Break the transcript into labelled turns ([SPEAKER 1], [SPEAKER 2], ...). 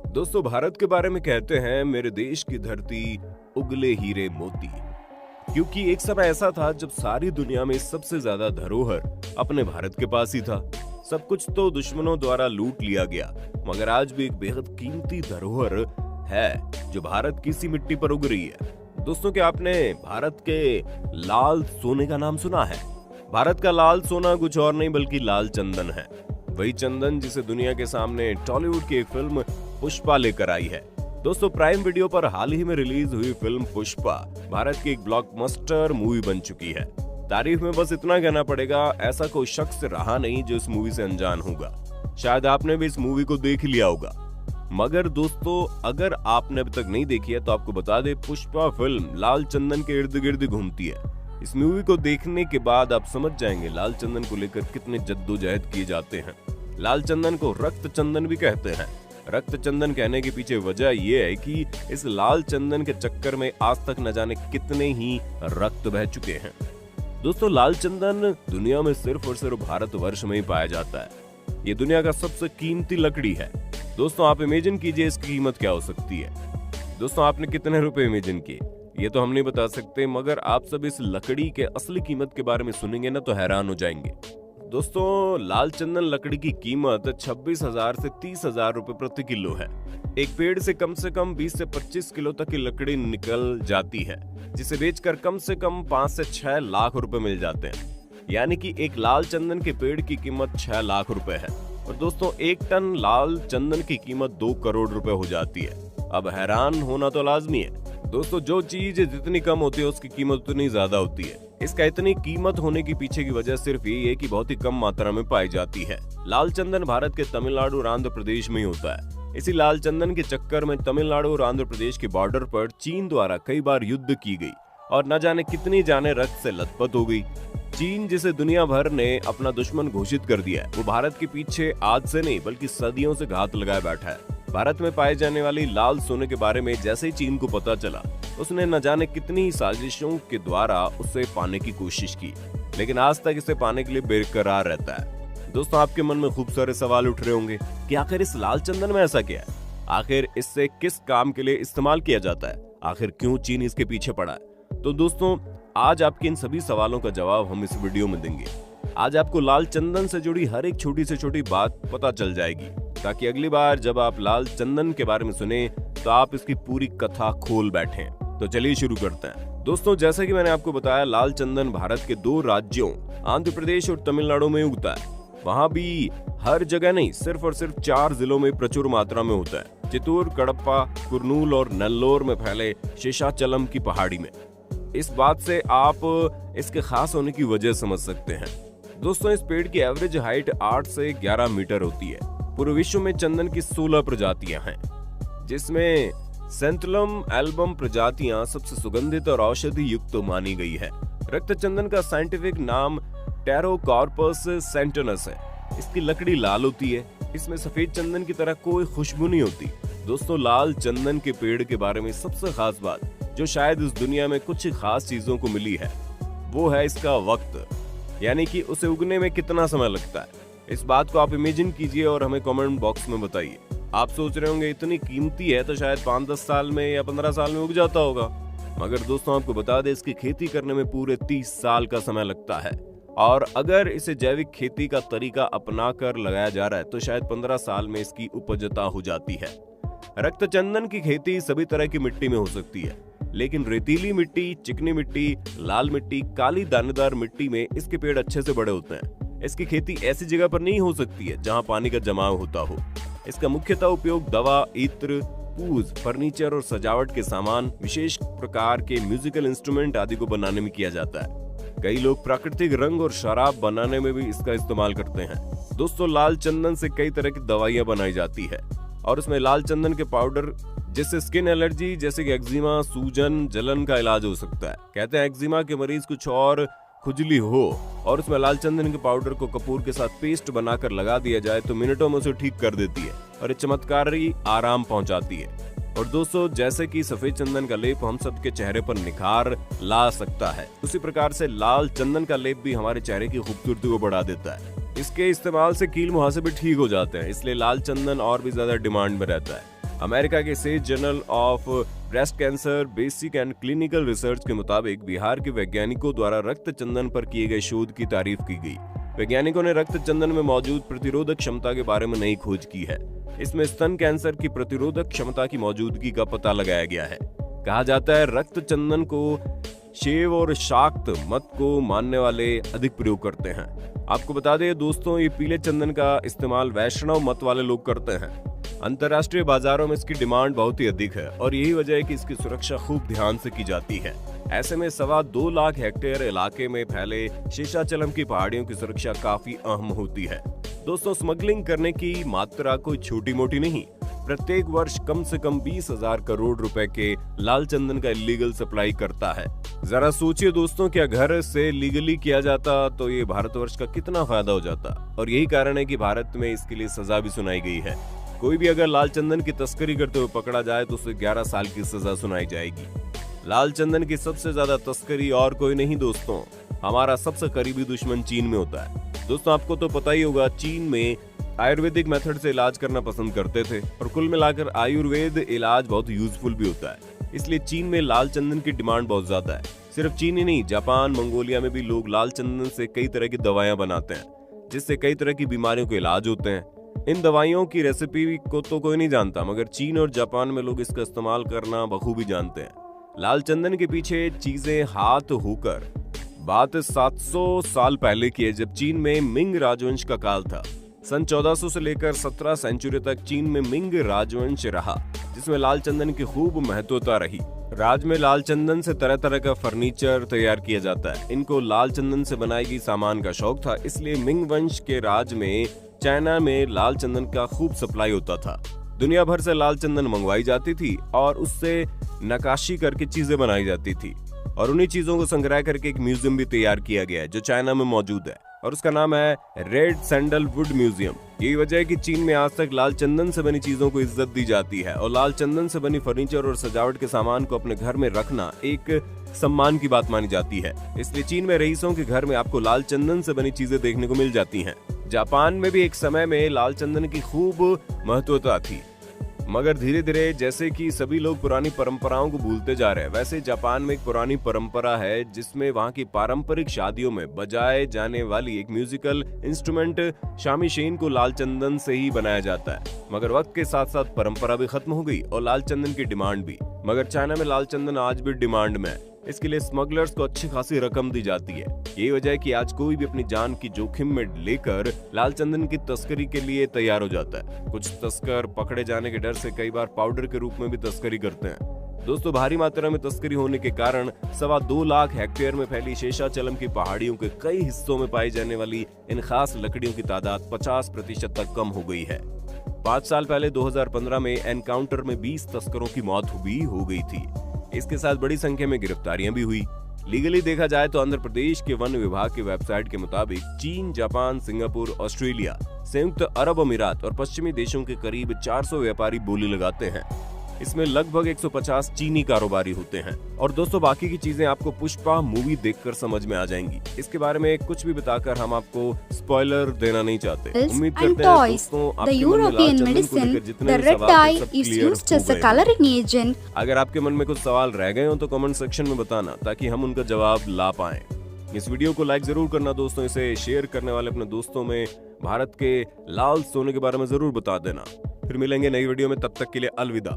[SPEAKER 1] दोस्तों, भारत के बारे में कहते हैं मेरे देश की धरती उगले हीरे मोती। क्योंकि एक समय ऐसा था जब सारी दुनिया में सबसे ज्यादा धरोहर अपने भारत के पास ही था। सब कुछ तो दुश्मनों द्वारा लूट लिया गया, मगर आज भी एक बेहद कीमती धरोहर है जो भारत की सी मिट्टी पर उग रही है। दोस्तों, क्या आपने भारत के लाल सोने का नाम सुना है? भारत का लाल सोना कुछ और नहीं बल्कि लाल चंदन है। वही चंदन जिसे दुनिया के सामने टॉलीवुड की एक फिल्म पुष्पा लेकर आई है। दोस्तों, प्राइम वीडियो पर हाल ही में रिलीज हुई फिल्म पुष्पा भारत की एक ब्लॉकबस्टर मूवी बन चुकी है। तारीफ में बस इतना कहना पड़ेगा, ऐसा कोई शख्स रहा नहीं जो इस मूवी से अनजान होगा। शायद आपने भी इस मूवी को देख लिया होगा। मगर दोस्तों, अगर आपने अभी तक नहीं देखी है तो आपको बता दे, पुष्पा फिल्म लाल चंदन के इर्द गिर्द घूमती है। इस मूवी को देखने के बाद आप समझ जाएंगे लाल चंदन को लेकर कितने जद्दोजहद किए जाते हैं। लाल चंदन को रक्त चंदन भी कहते हैं। रक्त चंदन कहने के पीछे वजह यह है कि इस लाल चंदन के चक्कर में आज तक न जाने कितने ही रक्त बह चुके हैं। दोस्तों, लाल चंदन दुनिया में सिर्फ और सिर्फ भारतवर्ष में ही पाया जाता है। ये दुनिया का सबसे कीमती लकड़ी है। दोस्तों, आप इमेजिन कीजिए इसकी कीमत क्या हो सकती है। दोस्तों, आपने कितने रुपए इमेजिन किए ये तो हम नहीं बता सकते, मगर आप सब इस लकड़ी के असली कीमत के बारे में सुनेंगे ना तो हैरान हो जाएंगे। दोस्तों, लाल चंदन लकड़ी की कीमत 26,000 से 30,000 रुपए प्रति किलो है। एक पेड़ से कम 20 से 25 किलो तक की लकड़ी निकल जाती है, जिसे बेचकर कम से कम 5 से 6 लाख रुपए मिल जाते हैं। यानी कि एक लाल चंदन के पेड़ की कीमत 6 लाख रुपए है। और दोस्तों, 1 टन लाल चंदन की कीमत 2 करोड़ रुपए हो जाती है। अब हैरान होना तो लाजमी है। दोस्तों, जो चीज जितनी कम होती है उसकी कीमत उतनी ज्यादा होती है। इसका इतनी कीमत होने की पीछे की वजह सिर्फ यही है कि बहुत ही कम मात्रा में पाई जाती है। लाल चंदन भारत के तमिलनाडु और आंध्र प्रदेश में ही होता है। इसी लाल चंदन के चक्कर में तमिलनाडु और आंध्र प्रदेश के बॉर्डर पर चीन द्वारा कई बार युद्ध की गई और न जाने कितनी जाने रक्त से लथपथ हो गई। चीन, जिसे दुनिया भर ने अपना दुश्मन घोषित कर दिया है, वो भारत के पीछे आज से नहीं बल्कि सदियों से घात लगाए बैठा है। भारत में पाए जाने वाली लाल सोने के बारे में जैसे ही चीन को पता चला, उसने न जाने कितनी साजिशों के द्वारा उसे पाने की कोशिश की, लेकिन आज तक इसे पाने के लिए बेकरार रहता है। दोस्तों, आपके मन में खूब सारे सवाल उठ रहे होंगे कि आखिर इस लाल चंदन में ऐसा क्या है? आखिर इससे किस काम के लिए इस्तेमाल किया जाता है? आखिर क्यों चीन इसके पीछे पड़ा है? तो दोस्तों, आज आपके इन सभी सवालों का जवाब हम इस वीडियो में देंगे। आज आपको लाल चंदन से जुड़ी हर एक छोटी से छोटी बात पता चल जाएगी, ताकि अगली बार जब आप लाल चंदन के बारे में सुने तो आप इसकी पूरी कथा खोल बैठें। तो चलिए शुरू करते हैं। दोस्तों, जैसा कि मैंने आपको बताया, लाल चंदन भारत के 2 राज्यों आंध्र प्रदेश और तमिलनाडु में उगता है। वहाँ भी हर जगह नहीं, सिर्फ और सिर्फ 4 जिलों में प्रचुर मात्रा में होता है। चित्तूर, कडप्पा, कुर्नूल और नेल्लोर में फैले शेषाचलम की पहाड़ी में। इस बात से आप इसके खास होने की वजह समझ सकते हैं। दोस्तों, इस पेड़ की एवरेज हाइट 8 से 11 मीटर होती है। पूरे विश्व में चंदन की 16 प्रजातियां हैं, जिसमें सेंथुलम एल्बम प्रजातियां सबसे सुगंधित और औषधि युक्त मानी गई है। रक्त चंदन का साइंटिफिक नाम टेरोकार्पस सेंटनस है। इसकी लकड़ी लाल होती है। इसमें सफेद चंदन की तरह कोई खुशबू नहीं होती। दोस्तों, लाल चंदन के पेड़ के बारे में सबसे खास बात जो शायद इस दुनिया में कुछ खास चीजों को मिली है, वो है इसका वक्त, यानी कि उसे उगने में कितना समय लगता है। इस बात को आप इमेजिन कीजिए और हमें कमेंट बॉक्स में बताइए। आप सोच रहे होंगे इतनी कीमती है तो शायद 5-10 साल में या 15 साल में उग जाता होगा, मगर दोस्तों, आपको बता दें इसकी खेती करने में पूरे 30 साल का समय लगता है। और अगर इसे जैविक खेती का तरीका अपना कर लगाया जा रहा है तो शायद 15 साल में इसकी उपजता हो जाती है। रक्त चंदन की खेती सभी तरह की मिट्टी में हो सकती है, लेकिन रेतीली मिट्टी, चिकनी मिट्टी, लाल मिट्टी, काली दानेदार मिट्टी में इसके पेड़ अच्छे से बड़े होते हैं। इसकी खेती ऐसी जगह पर नहीं हो सकती है जहां पानी का जमाव होता हो। इसका मुख्यतः उपयोग दवा, इत्र, पूज, फर्नीचर और सजावट के सामान, विशेष प्रकार के म्यूजिकल इंस्ट्रूमेंट आदि को बनाने में किया जाता है। कई लोग प्राकृतिक रंग और शराब बनाने में भी इसका इस्तेमाल करते हैं। दोस्तों, लाल चंदन से कई तरह की दवाइयां बनाई जाती है और उसमें लाल चंदन के पाउडर जिससे स्किन एलर्जी जैसे कि एक्जिमा, सूजन, जलन का इलाज हो सकता है। कहते हैं एक्जिमा के मरीज कुछ और खुजली हो और उसमें लाल चंदन के पाउडर को कपूर के साथ पेस्ट बनाकर लगा दिया जाए तो मिनटों में उसे ठीक कर देती है और ये चमत्कारी आराम पहुंचाती है। और दोस्तों, जैसे कि सफेद चंदन का लेप हम सबके चेहरे पर निखार ला सकता है, उसी प्रकार से लाल चंदन का लेप भी हमारे चेहरे की खूबसूरती को बढ़ा देता है। इसके इस्तेमाल से कील मुहासे भी ठीक हो जाते हैं, इसलिए लाल चंदन और भी ज्यादा डिमांड में रहता है। अमेरिका के state journal of breast cancer basic and clinical research के मुताबिक बिहार के वैज्ञानिकों द्वारा रक्त चंदन पर किए गए शोध की तारीफ की गई। वैज्ञानिकों ने रक्त चंदन में मौजूद प्रतिरोधक क्षमता के बारे में नई खोज की है। इसमें स्तन कैंसर की प्रतिरोधक क्षमता की मौजूदगी का पता लगाया गया है। कहा जाता है रक्त चंदन को शैव और शाक्त मत को मानने वाले अधिक प्रयोग करते हैं। आपको बता दें दोस्तों, ये पीले चंदन का इस्तेमाल वैष्णव मत वाले लोग करते हैं। अंतर्राष्ट्रीय बाजारों में इसकी डिमांड बहुत ही अधिक है और यही वजह है कि इसकी सुरक्षा खूब ध्यान से की जाती है। ऐसे में 2.25 लाख हेक्टेयर इलाके में फैले शेषाचलम की पहाड़ियों की सुरक्षा काफी अहम होती है। दोस्तों, स्मगलिंग करने की मात्रा कोई छोटी मोटी नहीं। प्रत्येक वर्ष कम से कम 20,000 करोड़ रुपए के लाल चंदन का इलीगल सप्लाई करता है। जरा सोचिए दोस्तों, क्या घर से लीगली किया जाता तो ये भारतवर्ष का कितना फायदा हो जाता। और यही कारण है कि भारत में इसके लिए सजा भी सुनाई गई है। कोई भी अगर लाल चंदन की तस्करी करते हुए पकड़ा जाए तो उसे 11 साल की सजा सुनाई जाएगी। लाल चंदन की सबसे ज्यादा तस्करी और कोई नहीं दोस्तों, हमारा सबसे करीबी दुश्मन चीन में होता है। दोस्तों, आपको तो पता ही होगा, चीन में आयुर्वेदिक मेथड से इलाज करना पसंद करते थे और कुल मिलाकर आयुर्वेद इलाज बहुत यूजफुल भी होता है। इसलिए चीन में लाल चंदन की डिमांड बहुत ज्यादा है। सिर्फ चीन ही नहीं, जापान, मंगोलिया में भी लोग लाल चंदन से कई तरह की दवाइयां बनाते हैं, जिससे कई तरह की बीमारियों के इलाज होते हैं। इन दवाइयों की रेसिपी को तो कोई नहीं जानता, मगर चीन और जापान में लोग इसका इस्तेमाल करना बखूबी जानते हैं। लाल चंदन के पीछे चीजें हाथ होकर बात 700 साल पहले की है, जब चीन में मिंग राजवंश का काल था। सन 1400 से लेकर 17 सेंचुरी तक चीन में मिंग राजवंश रहा, जिसमें लाल चंदन की खूब महत्वता रही। राज में लाल चंदन से तरह तरह का फर्नीचर तैयार किया जाता है। इनको लाल चंदन से बनाई गई सामान का शौक था, इसलिए मिंग वंश के राज में चाइना में लाल चंदन का खूब सप्लाई होता था। दुनिया भर से लाल चंदन मंगवाई जाती थी और उससे नक्काशी करके चीजें बनाई जाती थी और उन्हीं चीजों को संग्रह करके एक म्यूजियम भी तैयार किया गया है जो चाइना में मौजूद है और उसका नाम है रेड सैंडलवुड म्यूजियम। यही वजह है कि चीन में आज तक लाल चंदन से बनी चीजों को इज्जत दी जाती है और लाल चंदन से बनी फर्नीचर और सजावट के सामान को अपने घर में रखना एक सम्मान की बात मानी जाती है। इसलिए चीन में रईसों के घर में आपको लाल चंदन से बनी चीजें देखने को मिल जाती हैं। जापान में भी एक समय में लाल चंदन की खूब महत्वता थी, मगर धीरे धीरे जैसे कि सभी लोग पुरानी परंपराओं को भूलते जा रहे हैं, वैसे जापान में एक पुरानी परंपरा है जिसमें वहां की पारंपरिक शादियों में बजाए जाने वाली एक म्यूजिकल इंस्ट्रूमेंट शामीशेन को लाल चंदन से ही बनाया जाता है। मगर वक्त के साथ साथ परंपरा भी खत्म हो गई और लाल चंदन की डिमांड भी। मगर चाइना में लाल चंदन आज भी डिमांड में है। इसके लिए स्मगलर्स को अच्छी खासी रकम दी जाती है। यही वजह है कि आज कोई भी अपनी जान की जोखिम में लेकर लाल चंदन की तस्करी के लिए तैयार हो जाता है। कुछ तस्कर पकड़े जाने के डर से कई बार पाउडर के रूप में भी तस्करी करते हैं। दोस्तों, भारी मात्रा में तस्करी होने के कारण 2.25 लाख हेक्टेयर में फैली शेषाचलम की पहाड़ियों के कई हिस्सों में पाई जाने वाली इन खास लकड़ियों की तादाद 50% तक कम हो गई है। 5 साल पहले 2015 में एनकाउंटर में 20 तस्करों की मौत भी हो गई थी। इसके साथ बड़ी संख्या में गिरफ्तारियां भी हुई। लीगली देखा जाए तो आंध्र प्रदेश के वन विभाग की वेबसाइट के मुताबिक चीन, जापान, सिंगापुर, ऑस्ट्रेलिया, संयुक्त अरब अमीरात और पश्चिमी देशों के करीब 400 व्यापारी बोली लगाते हैं। इसमें लगभग 150 चीनी कारोबारी होते हैं। और दोस्तों, बाकी की चीजें आपको पुष्पा मूवी देखकर समझ में आ जाएंगी। इसके बारे में कुछ भी बताकर हम आपको स्पॉइलर देना नहीं चाहते। उम्मीद करते हैं दोस्तों आपके मन में लाल चंदन को लेकर जितने भी सवाल थे सब क्लियर हो गए। अगर आपके मन में कुछ सवाल रह गए हो तो कमेंट सेक्शन में बताना ताकि हम उनका जवाब ला पाएं। इस वीडियो को लाइक जरूर करना दोस्तों, इसे शेयर करने वाले अपने दोस्तों में भारत के लाल सोने के बारे में जरूर बता देना। फिर मिलेंगे नई वीडियो में, तब तक के लिए अलविदा।